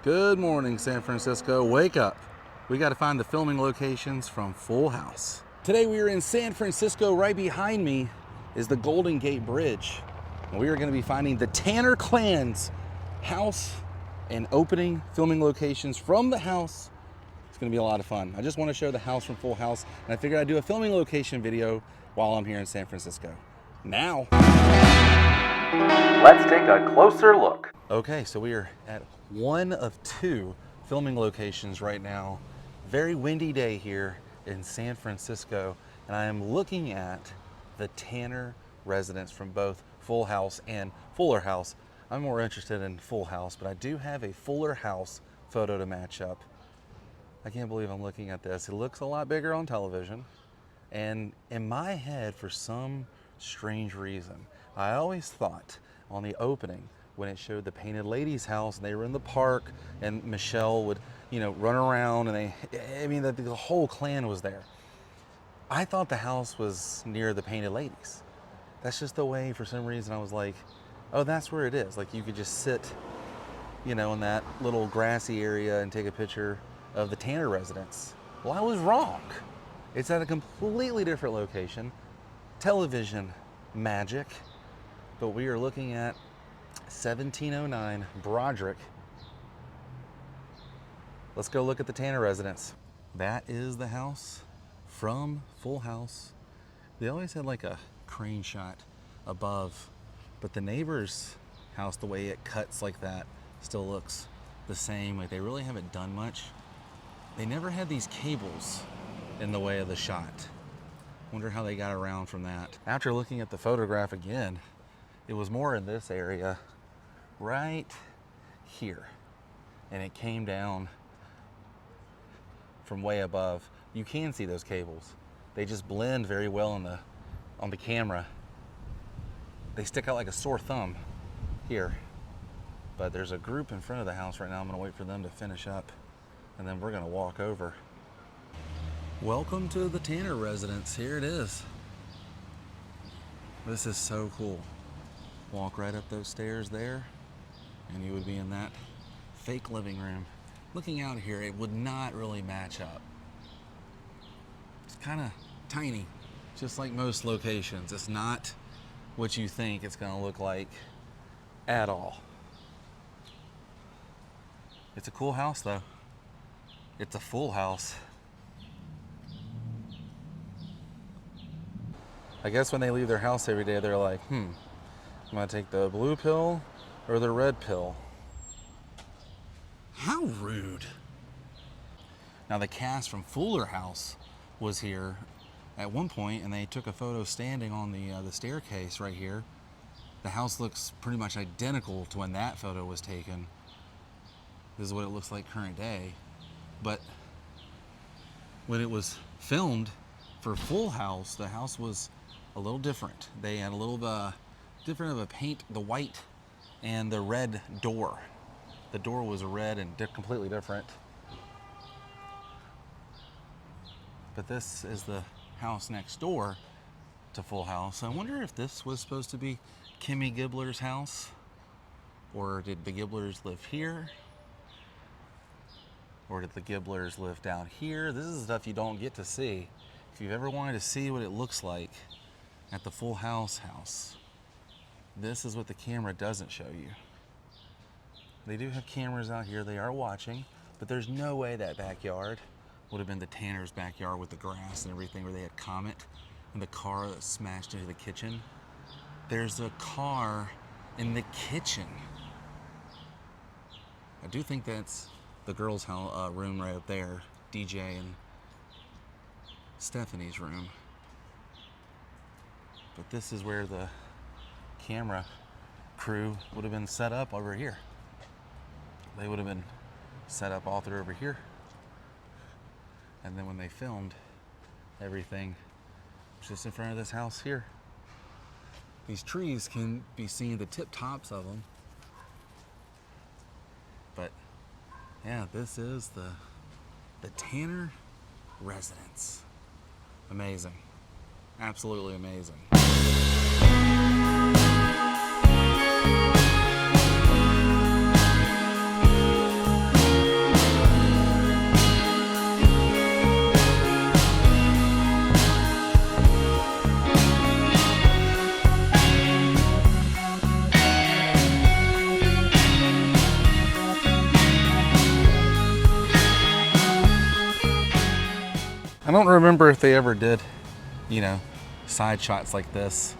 Good morning, San Francisco. Wake up. We got to find the filming locations from Full House. Today we are in San Francisco. Right behind me is the Golden Gate Bridge. And we are going to be finding the Tanner clan's house and opening filming locations from the house. It's going to be a lot of fun. I just want to show the house from Full House, and I figured I'd do a filming location video while I'm here in San Francisco. Now, let's take a closer look. Okay, so we are at one of two filming locations right now. Very windy day here in San Francisco, and I am looking at the Tanner residence from both Full House and Fuller House. I'm more interested in Full House, but I do have a Fuller House photo to match up. I can't believe I'm looking at this. It looks a lot bigger on television, and in my head, for some strange reason, I always thought on the opening when it showed the Painted Lady's house and they were in the park and Michelle would, run around and the whole clan was there. I thought the house was near the Painted Ladies. That's just the way, for some reason, I was like, oh, that's where it is. Like, you could just sit, in that little grassy area and take a picture of the Tanner residence. Well, I was wrong. It's at a completely different location. Television magic. But we are looking at 1709 Broderick. Let's go look at the Tanner residence. That is the house from Full House. They always had like a crane shot above, but the neighbor's house, the way it cuts like that, still looks the same. Like, they really haven't done much. They never had these cables in the way of the shot. Wonder how they got around from that. After looking at the photograph again, it was more in this area right here, and it came down from way above. You can see those cables. They just blend very well on the camera. They stick out like a sore thumb here. But there's a group in front of the house right now. I'm gonna wait for them to finish up, and then we're gonna walk over. Welcome to the Tanner residence. Here it is. This is so cool. Walk right up those stairs there, and you would be in that fake living room. Looking out here, it would not really match up. It's kind of tiny, just like most locations. It's not what you think it's gonna look like at all. It's a cool house though. It's a Full House. I guess when they leave their house every day, they're like, I'm gonna take the blue pill or the red pill. How rude. Now, the cast from Fuller House was here at one point, and they took a photo standing on the staircase right here. The house looks pretty much identical to when that photo was taken. This is what it looks like current day. But when it was filmed for Full House, the house was a little different. They had a little different of a paint, the white and the red door. The door was red and completely different. But this is the house next door to Full House. I wonder if this was supposed to be Kimmy Gibbler's house, or did the Gibblers live here? Or did the Gibblers live down here? This is stuff you don't get to see. If you've ever wanted to see what it looks like at the Full House house, this is what the camera doesn't show you. They do have cameras out here. They are watching, but there's no way that backyard would have been the Tanner's backyard with the grass and everything, where they had Comet and the car that smashed into the kitchen. There's a car in the kitchen. I do think that's the girls' room right up there, DJ and Stephanie's room. But this is where the camera crew would have been set up over here. They would have been set up all through over here. And then when they filmed everything, it was just in front of this house here. These trees can be seen, the tip tops of them. But yeah, this is the Tanner residence. Amazing. Absolutely amazing. don't remember if they ever did, you know, side shots like this,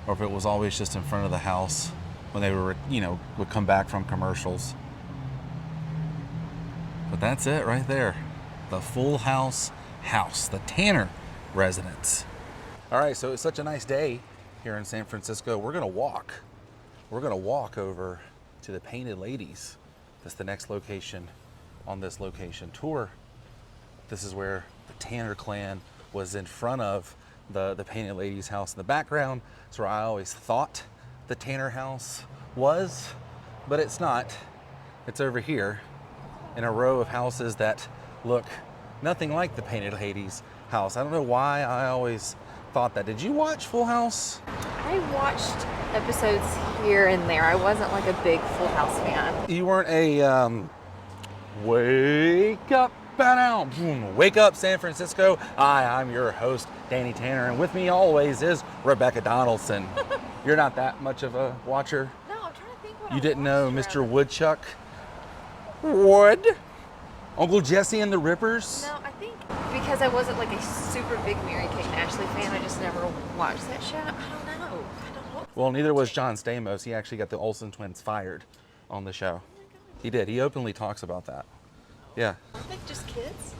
or if it was always just in front of the house when they were, you know, would come back from commercials. But that's it right there. The Full House house, the Tanner residence. All right, so it's such a nice day here in San Francisco. We're gonna walk. We're gonna walk over to the Painted Ladies. That's the next location on this location tour. This is where the Tanner clan was in front of the Painted Ladies house in the background. It's where I always thought the Tanner house was, but it's not. It's over here in a row of houses that look nothing like the Painted Ladies house. I don't know why I always thought that. Did you watch Full House? I watched episodes here and there. I wasn't like a big Full House fan. You weren't a wake up, wake up San Francisco. Hi, I'm your host, Danny Tanner, and with me always is Rebecca Donaldson. You're not that much of a watcher? No, I'm trying to think what You didn't know Mr. Woodchuck? Wood? Uncle Jesse and the Rippers? No, I think because I wasn't like a super big Mary Kate and Ashley fan, I just never watched that show. I don't know. Well, neither was John Stamos. He actually got the Olsen twins fired on the show. He did. He openly talks about that. Yeah. Aren't they just kids?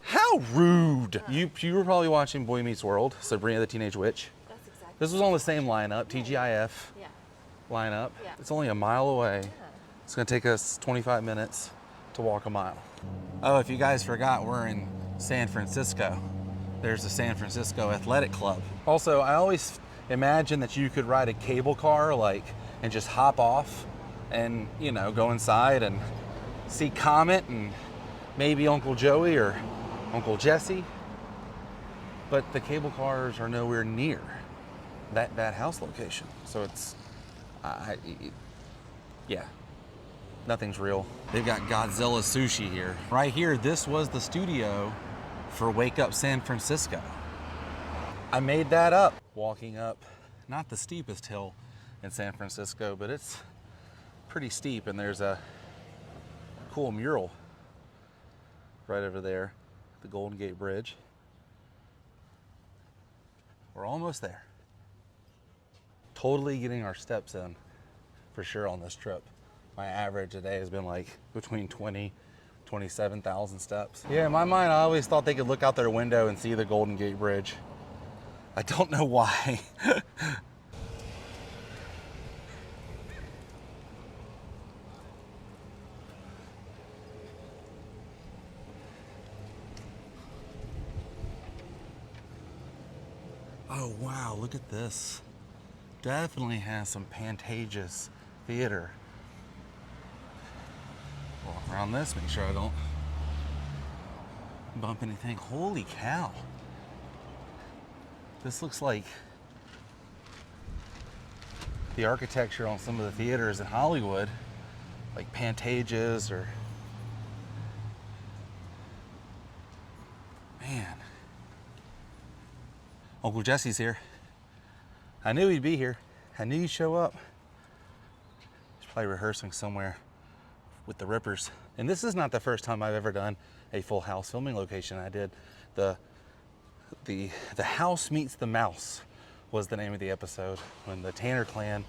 How rude! You were probably watching Boy Meets World, Sabrina the Teenage Witch. That's exactly. This was on the same lineup, TGIF Yeah. lineup. Yeah. It's only a mile away. Yeah. It's gonna take us 25 minutes to walk a mile. Oh, if you guys forgot, we're in San Francisco. There's the San Francisco Athletic Club. Also, I always imagined that you could ride a cable car and just hop off and, you know, go inside and see Comet and maybe Uncle Joey or Uncle Jesse. But the cable cars are nowhere near that house location. So it's, yeah, nothing's real. They've got Godzilla sushi here. Right here, this was the studio for Wake Up San Francisco. I made that up. Walking up, not the steepest hill in San Francisco, but it's pretty steep, and there's a cool mural right over there, the Golden Gate Bridge. We're almost there. Totally getting our steps in for sure on this trip. My average today has been like between 27,000 steps. Yeah, in my mind, I always thought they could look out their window and see the Golden Gate Bridge. I don't know why. Oh wow, look at this. Definitely has some Pantages theater. Walk around this, make sure I don't bump anything. Holy cow. This looks like the architecture on some of the theaters in Hollywood, like Pantages or, man. Uncle Jesse's here. I knew he'd be here. I knew he'd show up. He's probably rehearsing somewhere with the Rippers. And this is not the first time I've ever done a Full House filming location. I did the House Meets the Mouse was the name of the episode when the Tanner clan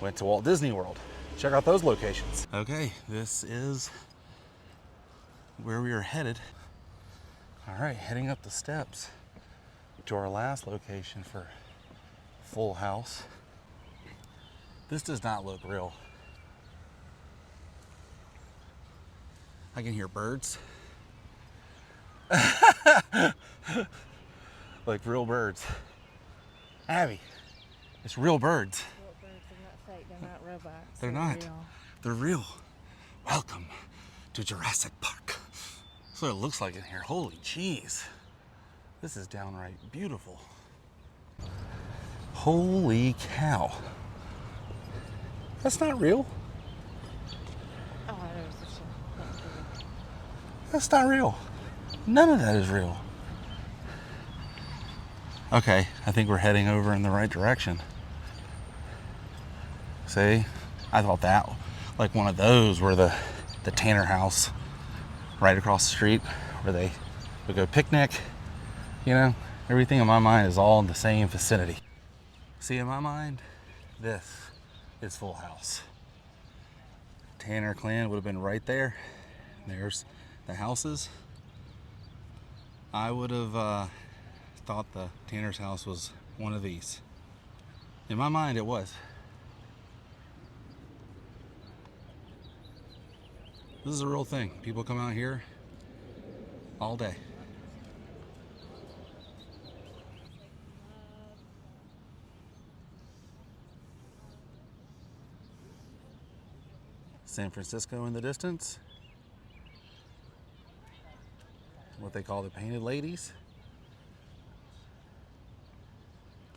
went to Walt Disney World. Check out those locations. Okay, this is where we are headed. All right, heading up the steps to our last location for Full House. This does not look real. I can hear birds. Like real birds. Abby, it's real birds. Real birds, they're not fake, they're not robots. They're not. Real. They're real. Welcome to Jurassic Park. That's what it looks like in here. Holy jeez. This is downright beautiful. Holy cow. That's not real. Oh, I was just That's not real. None of that is real. Okay, I think we're heading over in the right direction. See? I thought that, like one of those were the Tanner house right across the street where they would go picnic. You know, everything in my mind is all in the same vicinity. See, in my mind, this is Full House. Tanner clan would have been right there. There's the houses. I would have thought the Tanner's house was one of these. In my mind, it was. This is a real thing. People come out here all day. San Francisco in the distance. What they call the Painted Ladies.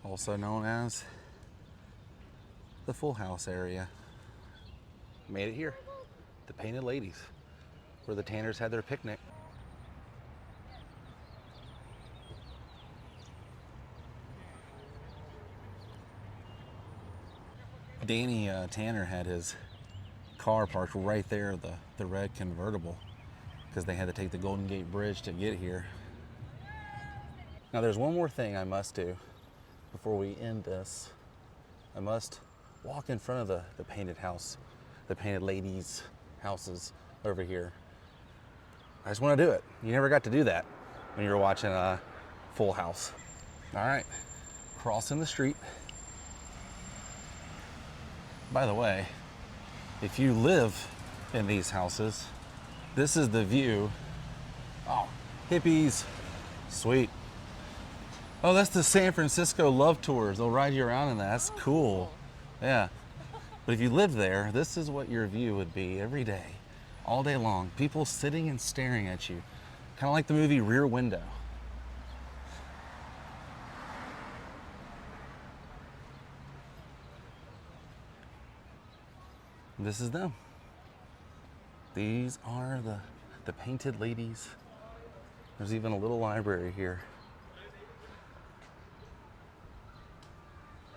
Also known as the Full House area. Made it here. The Painted Ladies, where the Tanners had their picnic. Danny Tanner had his car parked right there, the red convertible, because they had to take the Golden Gate Bridge to get here. Now there's one more thing I must do before we end this. I must walk in front of the painted house, the Painted Ladies' houses over here. I just want to do it. You never got to do that when you were watching Full House. All right, crossing the street. By the way, if you live in these houses, this is the view. Oh, hippies, sweet. Oh, that's the San Francisco Love Tours. They'll ride you around in that. That's cool. Yeah. But if you lived there, this is what your view would be every day, all day long. People sitting and staring at you, kind of like the movie Rear Window. This is them. These are the Painted Ladies. There's even a little library here.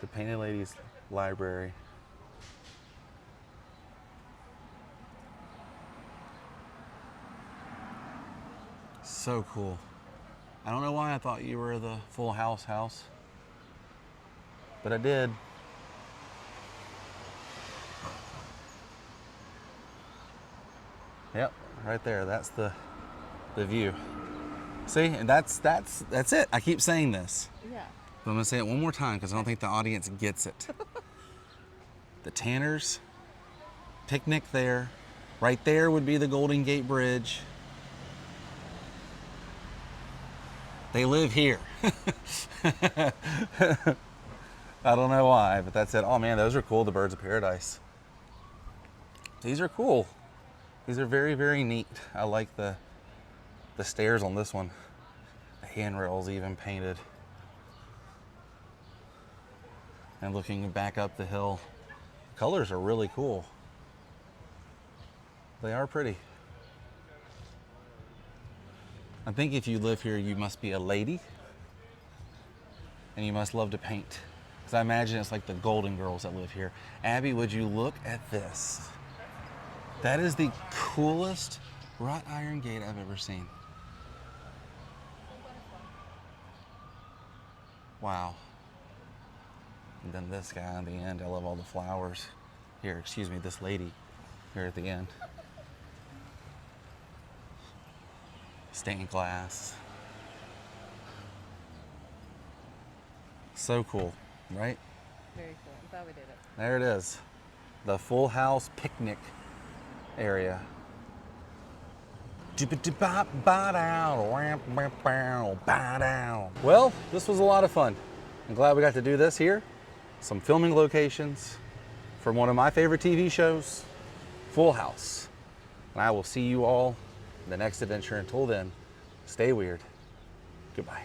The Painted Ladies Library. So cool. I don't know why I thought you were the Full House house, but I did. Yep, right there. That's the view. See, and that's it. I keep saying this. Yeah. But I'm gonna say it one more time because I don't think the audience gets it. The Tanners picnic there. Right there would be the Golden Gate Bridge. They live here. I don't know why, but that's it. Oh man, those are cool, the Birds of Paradise. These are cool. These are very, very neat. I like the stairs on this one. The handrails even painted. And looking back up the hill. Colors are really cool. They are pretty. I think if you live here, you must be a lady. And you must love to paint. Because I imagine it's like the Golden Girls that live here. Abby, would you look at this? That is the coolest wrought iron gate I've ever seen. Wow. And then this guy on the end, I love all the flowers. Here, excuse me, this lady here at the end. Stained glass. So cool, right? Very cool. I'm glad we did it. There it is. The Full House picnic area. Well, this was a lot of fun. I'm glad we got to do this here. Some filming locations from one of my favorite TV shows, Full House. And I will see you all in the next adventure. Until then, stay weird. Goodbye.